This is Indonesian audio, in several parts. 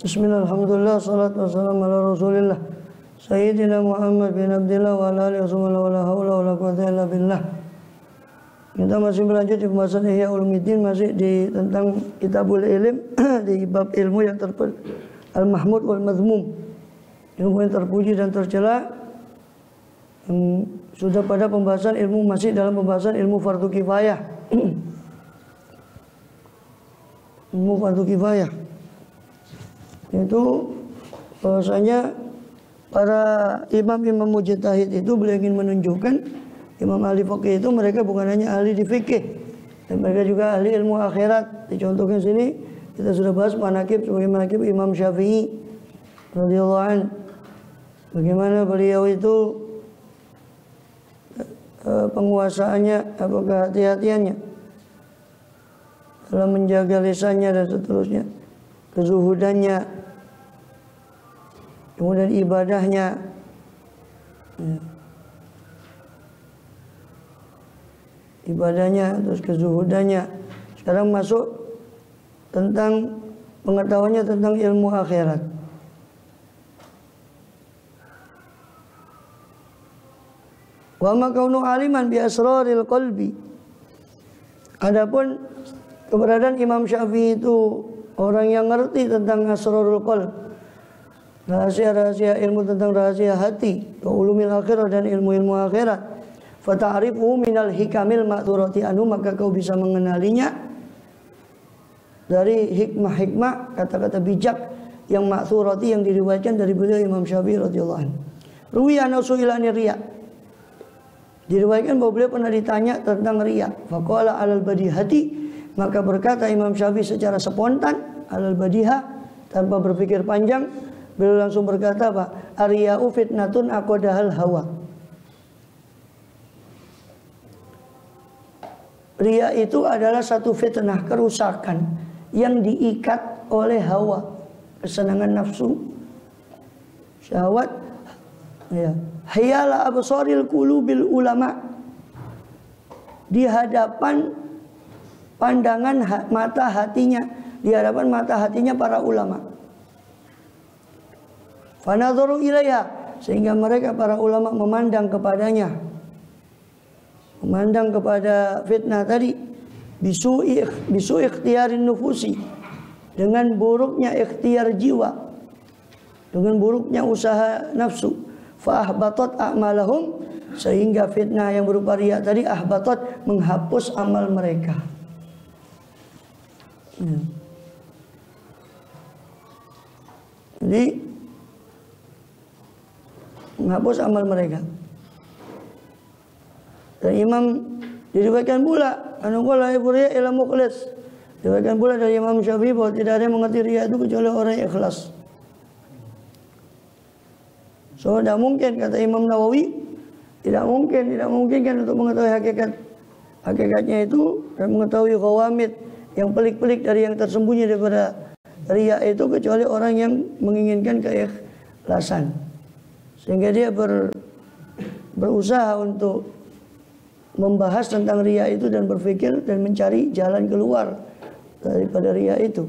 Bismillah, alhamdulillah, salatu wassalamu ala rasulillah Sayyidina Muhammad bin Abdillah wa ala alihi wa la hawla wa la quwwata illa billah. Kita masih berlanjut di pembahasan Ihya Ulumuddin, masih di tentang Kitabul Ilm di bab ilmu yang al-mahmud wal mazmum, ilmu yang terpuji dan tercela. Sudah pada pembahasan ilmu, masih dalam pembahasan ilmu fardu kifayah. Ilmu fardu kifayah itu bahwasanya para imam-imam mujtahid itu beliau ingin menunjukkan imam ahli fikih itu mereka bukan hanya ahli di fikih, dan mereka juga ahli ilmu akhirat. Dicontohkan sini kita sudah bahas manaqib sebagai manaqib Imam Syafi'i radhiyallahu anhu, bagaimana beliau itu penguasaannya, apa kehati-hatiannya dalam menjaga lisannya dan seterusnya, kezuhudannya, kemudian ibadahnya, terus kezuhudannya. Sekarang masuk tentang pengetahuannya tentang ilmu akhirat. Wa ma kaunu aliman bi asraril qalbi. Adapun keberadaan Imam Syafi'i itu orang yang ngerti tentang asrarul qalb, rahasia-rahasia ilmu tentang rahasia hati, wa ulumil akhirah dan ilmu-ilmu akhirat. Fata'rifu minal hikamil ma'thurati anhu, maka kau bisa mengenalinya dari hikmah-hikmah, kata-kata bijak yang ma'thurati yang diriwayatkan dari beliau Imam Syafi'i radhiyallahu anhu. Ruwiya su'ilani riya. Diriwayatkan bahwa beliau pernah ditanya tentang riya. Faqala alal badihati, maka berkata Imam Syafi'i secara spontan, alal badiha, tanpa berpikir panjang, beliau langsung berkata apa? Ariya'u fitnatun aqadahal hawa. Riya itu adalah satu fitnah, kerusakan yang diikat oleh hawa, kesenangan nafsu, syahwat, ya. Hayala absaril qulubil ulama, di hadapan pandangan mata hatinya, di hadapan mata hatinya para ulama. Fanadharu ilaiha, sehingga mereka para ulama memandang kepadanya, memandang kepada fitnah tadi, bisu ikhtiarin nufusi, dengan buruknya ikhtiar jiwa, dengan buruknya usaha nafsu. Fa ahbatat a'malahum, sehingga fitnah yang berupa riya tadi ahbatat, menghapus amal mereka. Jadi menghapus amal mereka. Dan Imam diriwayatkan pula anuqala riya ila mukhlis, diriwayatkan pula dari Imam Syafi'i bahwa tidak ada yang mengerti riya itu kecuali orang yang ikhlas. So tidak mungkin, kata Imam Nawawi, tidak mungkin kan untuk mengetahui hakikatnya itu dan mengetahui khawamid yang pelik-pelik dari yang tersembunyi daripada riya itu, kecuali orang yang menginginkan keikhlasan, sehingga dia berusaha untuk membahas tentang riya itu dan berpikir dan mencari jalan keluar daripada riya itu.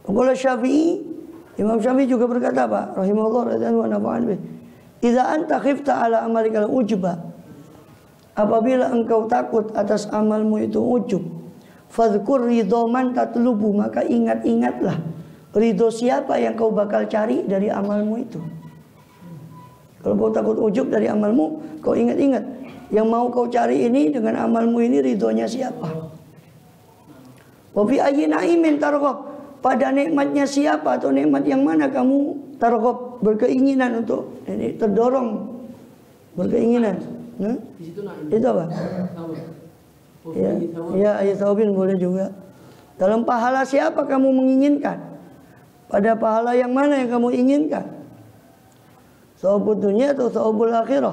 Qala Syafi'i, Imam Syafi'i juga berkata apa? Rahimahullah radhiyallahu anhu, "Idza anta khifta ala amalika al-ujba." Apabila engkau takut atas amalmu itu ujub, fadhkur ridho man tatlubu, maka ingat-ingatlah ridho siapa yang kau bakal cari dari amalmu itu. Kalau kau takut ujub dari amalmu, kau ingat-ingat yang mau kau cari ini dengan amalmu ini ridhonya siapa. Wa fi ayyi na'imin targhab, pada nikmatnya siapa atau nikmat yang mana kamu targhab, berkeinginan untuk ini, terdorong berkeinginan. Itu apa? Ya, ayat taubin boleh juga. Dalam pahala siapa kamu menginginkan? Pada pahala yang mana yang kamu inginkan? Thawabud dunia atau thawabul akhirah?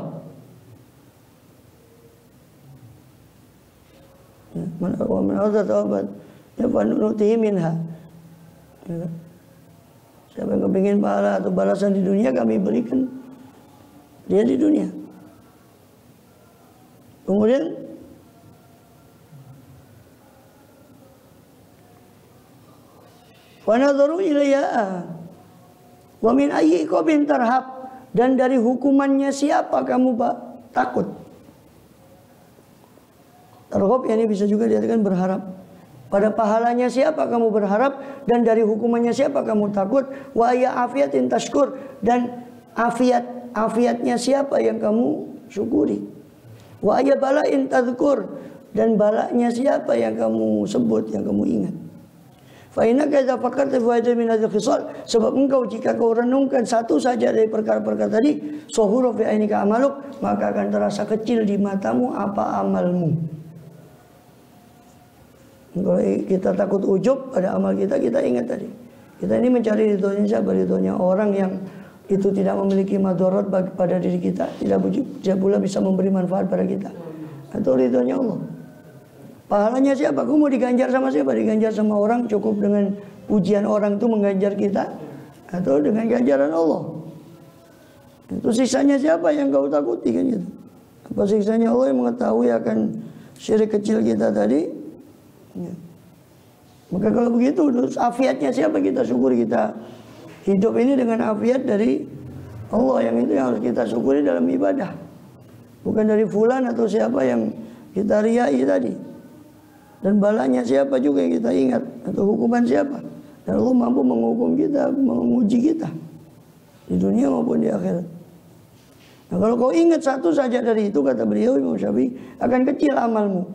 Man arada thawaban yafanutihi minha. Siapa yang kepingin pahala atau balasan di dunia, kami berikan dia di dunia. Kemudian Wa nadharu ilayya wa min ayyi iqabin tarhab, dan dari hukumannya siapa kamu takut. Tarhab ini bisa juga diartikan berharap. Pada pahalanya siapa kamu berharap, dan dari hukumannya siapa kamu takut. Wa ayya afiyatin tashkur, dan afiatnya siapa yang kamu syukuri. Wa ayya bala'in tadhkur, dan balaknya siapa yang kamu sebut, yang kamu ingat. Fa innaka idza fakkarta fi hadhihi min hadhihi khisal, sebab engkau jika kau renungkan satu saja dari perkara-perkara tadi, suhuru fi ainika amaluk, maka akan terasa kecil di matamu apa amalmu. Kalau kita takut ujub pada amal kita, kita ingat tadi. Kita ini mencari ridhonya siapa? Ridhonya orang yang itu tidak memiliki madarat pada diri kita, tidak pula bisa memberi manfaat pada kita. Atau ridhonya Allah. Pahalanya siapa? Aku mau diganjar sama siapa? Diganjar sama orang, cukup dengan pujian orang itu mengganjar kita, atau dengan ganjaran Allah. Itu siksanya siapa yang kau takuti kan gitu. Apa siksanya Allah yang mengetahui akan syirik kecil kita tadi? Ya. Maka kalau begitu, terus afiatnya siapa kita syukuri. Kita hidup ini dengan afiat dari Allah, yang itu yang harus kita syukuri dalam ibadah, bukan dari fulan atau siapa yang kita riyai tadi. Dan balanya siapa juga yang kita ingat, atau hukuman siapa. Dan Allah mampu menghukum kita, menguji kita di dunia maupun di akhirat. Nah, kalau kau ingat satu saja dari itu, kata beliau Imam Syafi'i, akan kecil amalmu.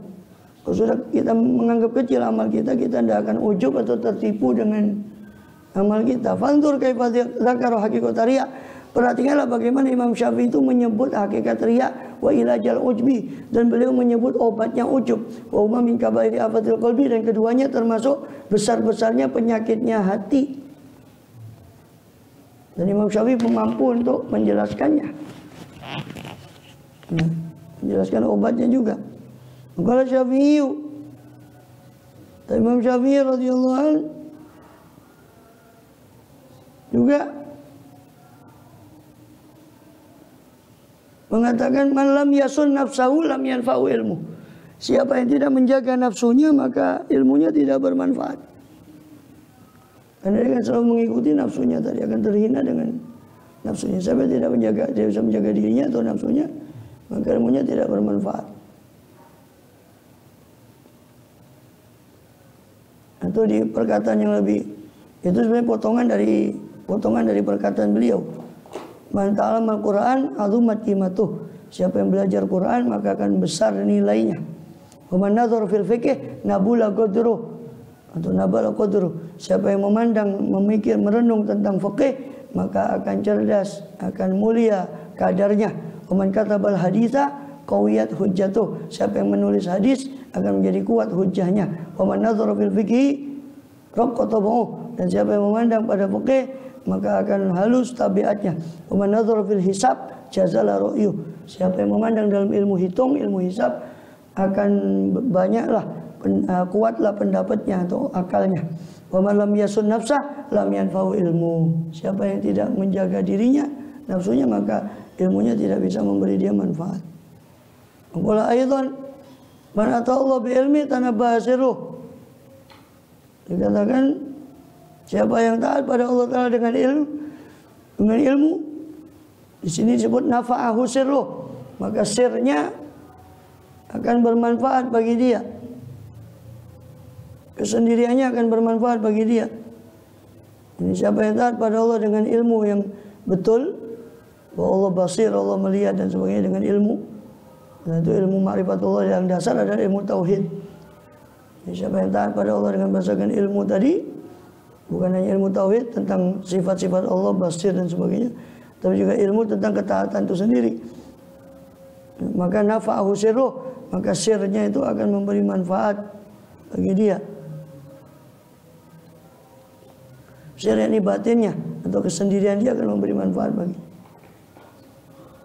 Kalau sudah kita menganggap kecil amal kita, kita tidak akan ujub atau tertipu dengan amal kita. Fanzur kaifa dzakara haqiqat riya. Perhatikanlah bagaimana Imam Syafi'i itu menyebut hakikat riya wa ilajal ujbi, dan beliau menyebut obatnya ujub. Wa huma min kabairi afatil qalbi, dan keduanya termasuk besar-besarnya penyakitnya hati. Dan Imam Syafi'i mampu untuk menjelaskannya. Nah, menjelaskan obatnya juga. Kalau Syafi'i, Imam Syafi'i radhiyallahu anhu juga mengatakan, man lam yasun nafsahu lam yanfa'u ilmu. Siapa yang tidak menjaga nafsunya, maka ilmunya tidak bermanfaat. Karena dia kan selalu mengikuti nafsunya tadi, akan terhina dengan nafsunya. Siapa yang tidak menjaga, dia bisa menjaga dirinya atau nafsunya, maka ilmunya tidak bermanfaat. Atau di perkataan yang lebih, itu sebenarnya potongan dari perkataan beliau. Man ta'allama al-Qur'an azumat qimatuh. Siapa yang belajar Quran maka akan besar nilainya. Wa man nadhara fil fiqh nabula qadruh, atau nabala qadruh. Siapa yang memandang, memikir, merenung tentang fikih, maka akan cerdas, akan mulia kadarnya. Wa man katabal haditsa qawiyat hujjatuh. Siapa yang menulis hadis akan menjadi kuat hujahnya. Wa man nadhara fil fiqh raqqa tabu'uh. Dan siapa yang memandang pada fikih maka akan halus tabiatnya. Wa man nadhara fil hisab jazala ru'yuh. Siapa yang memandang dalam ilmu hitung, ilmu hisab, akan banyaklah kuatlah pendapatnya atau akalnya. Wa man lam yasun nafsah lam yanfa'u ilmu. Siapa yang tidak menjaga dirinya, nafsunya, maka ilmunya tidak bisa memberi dia manfaat. Qala aidan man ata'allah bi ilmi tanabbaha sirruh. Dikatakan, siapa yang taat pada Allah Ta'ala dengan ilmu, di sini disebut nafa'ahu sirruh, maka sirnya akan bermanfaat bagi dia, kesendiriannya akan bermanfaat bagi dia. Ini siapa yang taat pada Allah dengan ilmu yang betul, bahwa Allah basir, Allah melihat dan sebagainya dengan ilmu. Dan itu ilmu ma'rifatullah yang dasar adalah ilmu tauhid. Ini siapa yang taat pada Allah dengan berdasarkan ilmu tadi, bukan hanya ilmu tauhid tentang sifat-sifat Allah, basir dan sebagainya, tapi juga ilmu tentang ketaatan itu sendiri. Maka nafa'ahu sirruh, maka sirnya itu akan memberi manfaat bagi dia. Sir ini batinnya atau kesendirian dia akan memberi manfaat bagi.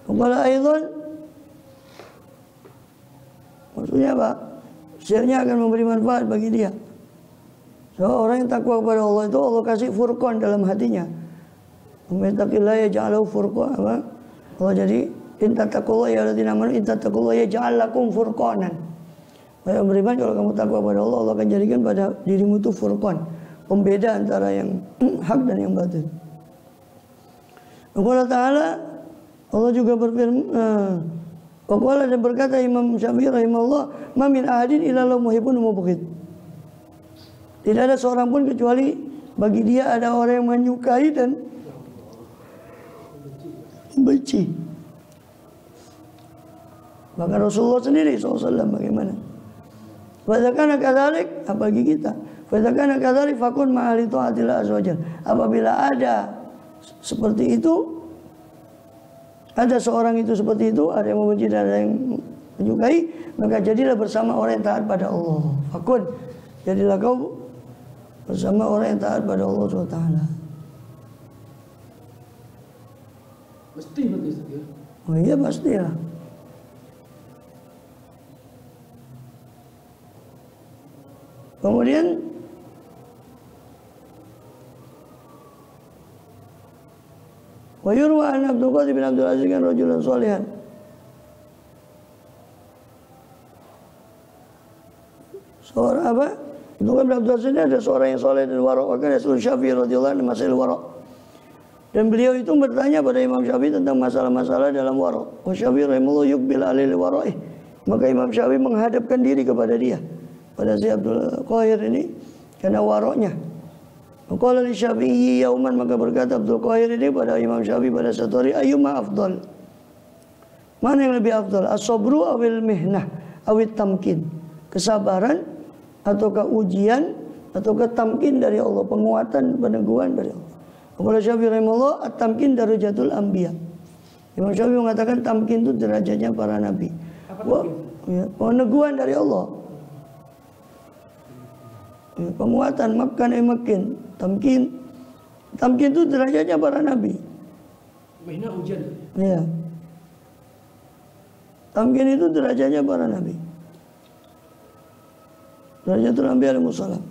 Qala aidan, maksudnya apa? Sirnya akan memberi manfaat bagi dia. So, orang yang takwa kepada Allah itu Allah kasih furqan dalam hatinya. Mettaqillah yaj'alahu furqan. Allah jadi intattaqullaha ya alladzina amanu intattaqullaha yaj'al lakum furqanan. Wahai beriman, kalau kamu takwa kepada Allah, Allah akan jadikan pada dirimu itu furqan. pembeda antara yang hak dan yang batil. Allah Ta'ala, Allah juga berfirman, Waqala dan berkata Imam Syafi'i rahimahullah, ma min ahadin illa lahu muhibbun wa mubghid. Tidak ada seorang pun kecuali bagi dia ada orang yang menyukai dan membenci. Bahkan Rasulullah sendiri SAW bagaimana? Fadzakana kadzalik, apalagi kita. Fadzakana kadzalik fakun ma'ali ta'atillah azza wajalla. Apabila ada seperti itu, ada seorang itu seperti itu, ada yang membenci dan ada yang menyukai, maka jadilah bersama orang yang taat pada Allah. Fakun, jadilah kau bersama orang yang taat pada Allah SWT. Mesti begitu ya? Oh iya pastilah. Kemudian wa yurwa an Abdul Qadir bin Abdul Aziz kan rajulan shalihan. Seorang apa? Itu kan Abdul Aziz ada seorang yang saleh dan wara', kan Rasul Syafi'i radhiyallahu anhu masalah wara'. Dan beliau itu bertanya pada Imam Syafi'i tentang masalah-masalah dalam wara'. Wa Syafi'i rahimahullah yuqbil alil wara'ih. Maka Imam Syafi'i menghadapkan diri kepada dia, pada si Abdul Qahir ini, karena waroknya. Qala li Syafi'i yauman, maka berkata Abdul Qahir ini pada Imam Syafi'i pada satu hari, ayyuma afdal? Mana yang lebih afdal? As-sabru awil mihnah awit tamkin? Kesabaran ataukah ujian ataukah tamkin dari Allah, penguatan, peneguhan dari Allah. Qala Syafi'i rahimahullah, at-tamkin darajatul anbiya. Imam Syafi'i mengatakan tamkin itu derajatnya para nabi. Ya, peneguhan dari Allah. Ya, penguatan, makan makin, tamkin itu derajatnya para nabi. Mahina ujian. Ya. Tamkin itu derajatnya para nabi. Darajatul anbiya alaihi wasallam.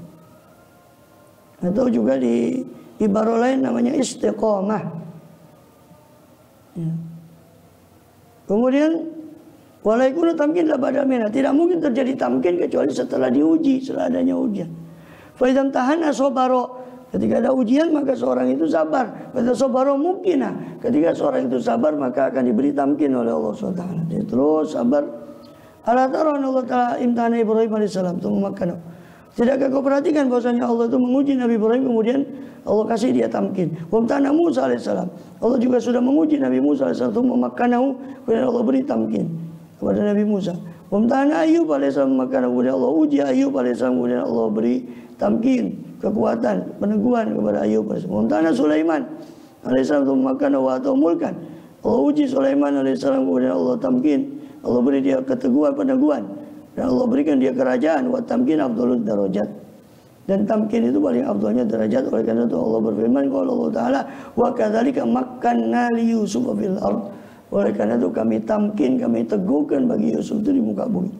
Atau juga di ibarat lain namanya istiqomah. Ya. Kemudian walaikun tamkin la ba'da minha, tidak mungkin terjadi tamkin kecuali setelah diuji, setelah adanya ujian. Fa idzam tahana sabara, ketika ada ujian maka seorang itu sabar. Fa sabara mungkinah, ketika seorang itu sabar maka akan diberi tamkin oleh Allah SWT. Dia terus sabar. Ala tara Allah Ta'ala imtahana Ibrahim alaihissalam itu memakan. Tidakkah kau perhatikan bahwasanya Allah itu menguji Nabi Ibrahim, kemudian Allah kasih dia tamkin. Wa imtahana Musa alaihissalam, Allah juga sudah menguji Nabi Musa alaihissalam itu memakanahu, kemudian Allah beri tamkin kepada Nabi Musa. Wamtahana Ayub alaihissalam, maka kemudian Allah uji Ayub alaihissalam, kemudian Allah beri tamkin, kekuatan, peneguhan kepada Ayub alaihissalam. Wamtahana Sulaiman alaihissalam, maka atau mulkan, Allah uji Sulaiman alaihissalam, kemudian Allah tamkin, Allah beri dia keteguhan, peneguhan, dan Allah berikan dia kerajaan. Wa tamkin afdalud darajat, dan tamkin itu paling afdalnya derajat. Oleh karena itu Allah berfirman, qala Allah Ta'ala, wa kadzalika makkanna li Yusuf fil ardh. Oleh karena itu kami tamkin, kami teguhkan bagi Yusuf itu di muka bumi.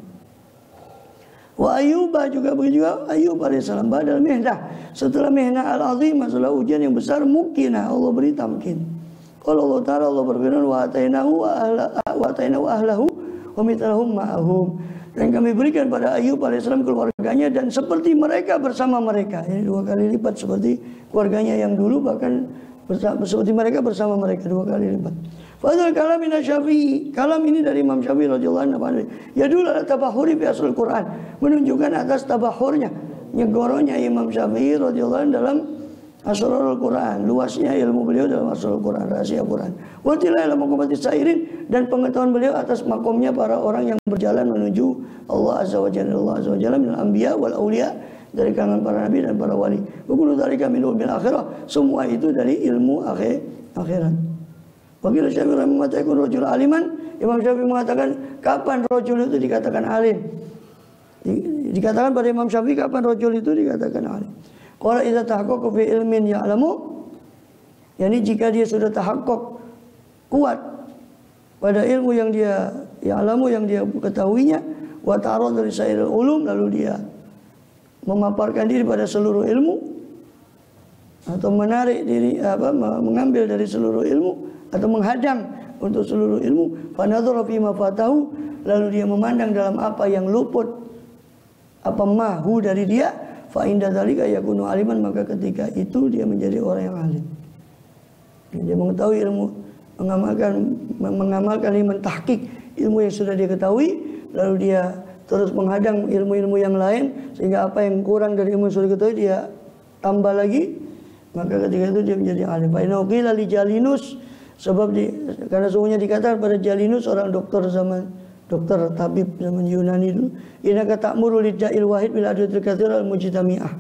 Wa Ayyub juga begitu juga, Ayyub alaihissalam badal mihnah, setelah mihnah al-azim, masalah ujian yang besar, mungkinah Allah beri tamkin. Kalau Allah Ta'ala, Allah berfirman, wa atainahu ahlahu wa mithlahum ma'ahum, dan kami berikan pada Ayyub alaihissalam keluarganya dan seperti mereka bersama mereka. Ini 2 kali lipat seperti keluarganya yang dulu, bahkan seperti mereka bersama mereka 2 kali lipat. Fadhal kalam min Syafi'i, kalam ini dari Imam Syafi'i radhiyallahu anhu. Yadul ala tabahuri fi asal Quran, menunjukkan atas tabahurnya, nyegoronya Imam Syafi'i radhiyallahu anhu dalam asrarul Quran, luasnya ilmu beliau dalam asrarul Quran, rahasia Quran. Wa tilai ila maqamati sairin, dan pengetahuan beliau atas makomnya para orang yang berjalan menuju Allah azza wa jalla, Allah azza wa jalla minal anbiya wal auliya, dari kalangan para nabi dan para wali. Wa kullu dzalika min ilmil akhirah, semua itu dari ilmu akhirat. Wakil Syafi'i mengatakan rajul aliman, Imam Syafi'i mengatakan kapan rajul itu dikatakan alim? Dikatakan pada Imam Syafi'i kapan rajul itu dikatakan alim? Qala idza tahaqqaqa fi ilmin ya'lamu, yakni jika dia sudah tahaqqaq, kuat pada ilmu yang dia ya'lamu, yang dia ketahuinya, wa ta'arrad dari sairul ulum, lalu dia memaparkan diri pada seluruh ilmu, atau menarik diri mengambil dari seluruh ilmu, atau menghadang untuk seluruh ilmu. Fanadhara fi ma fatahu, lalu dia memandang dalam apa yang luput, apa mahu dari dia. fa inda dzalika yakunu aliman, maka ketika itu dia menjadi orang yang alim. Dia mengetahui ilmu, mengamalkan ilmu tahqiq, ilmu yang sudah dia ketahui, lalu dia terus menghadang ilmu-ilmu yang lain, sehingga apa yang kurang dari ilmu yang sudah diketahui dia tambah lagi, maka ketika itu dia menjadi alim. Fa inna qila li Jalinus, sebab karena sungguhnya dikatakan pada Jalinus, orang dokter tabib zaman Yunani dulu, innaka ta'muru lidda'il wahid bil adwatil katsirah al mujtami'ah.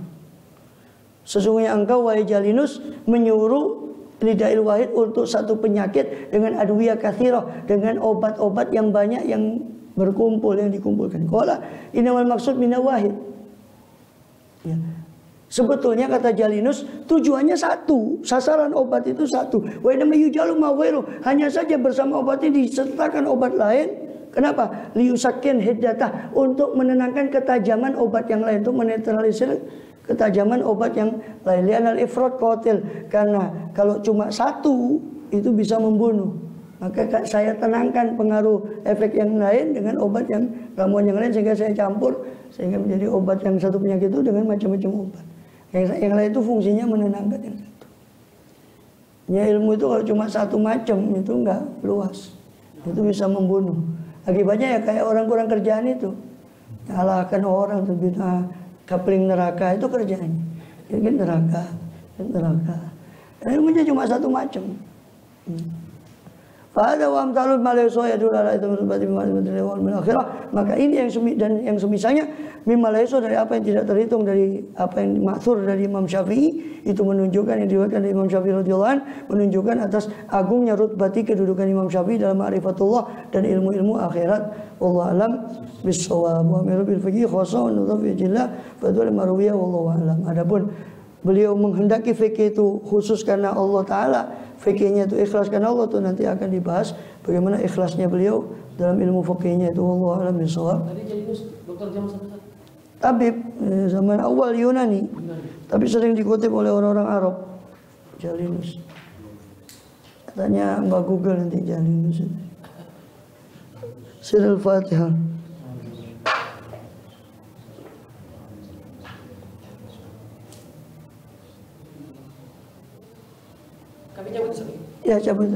Sesungguhnya engkau wahai Jalinus menyuruh lidda'il wahid untuk satu penyakit dengan adwiyah katsirah, dengan obat-obat yang banyak yang berkumpul, yang dikumpulkan. Qala innamal maksud minal wahid. Ya. Sebetulnya kata Jalinus tujuannya satu, sasaran obat itu satu. Wa inna yujalu ma ghairu, hanya saja bersama obat ini disertakan obat lain. Kenapa? Liusakin hiddatah, untuk menenangkan ketajaman obat yang lain, untuk menetralisir ketajaman obat yang lain. Li'anal ifrat qatil, karena kalau cuma satu itu bisa membunuh. Maka saya tenangkan pengaruh efek yang lain dengan obat yang ramuan yang lain, sehingga saya campur sehingga menjadi obat yang satu penyakit itu dengan macam-macam obat. Yang lain itu fungsinya menenangkan yang satu. Ya, ilmu itu kalau cuma satu macam itu enggak luas. Itu bisa membunuh. Akibatnya ya kayak orang kurang kerjaan itu. Nyalahkan orang tuh bina kapling neraka, itu kerjanya. Ini neraka. Ilmunya cuma satu macam. Fahada wa amtalul malayso yadul ala itu merupakan mimma akhirah. Maka ini yang semisalnya mimma layso, dari apa yang tidak terhitung, dari apa yang maksur dari Imam Syafi'i, itu menunjukkan, yang diriwayatkan dari Imam Syafi'i radhiyallahu anhu, menunjukkan atas agungnya rutbati kedudukan Imam Syafi'i dalam ma'rifatullah dan ilmu-ilmu akhirat. Wallahu alam bissawab. Wa amiru bil fiqh khassa wa nudhaf jillah fadul marwiyah wallahu alam. Adapun beliau menghendaki fikih itu khusus karena Allah Ta'ala, fikihnya itu ikhlas karena Allah, itu nanti akan dibahas bagaimana ikhlasnya beliau dalam ilmu fikihnya itu. Wallahu a'lam bishawab. Tadi Jalinus dokter zaman sampai saat Tabib zaman awal Yunani, tapi sering dikutip oleh orang-orang Arab. Jalinus, katanya Mbak Google nanti Jalinus. Sirul Fatihah. kami cabut sekali. Ya cabut.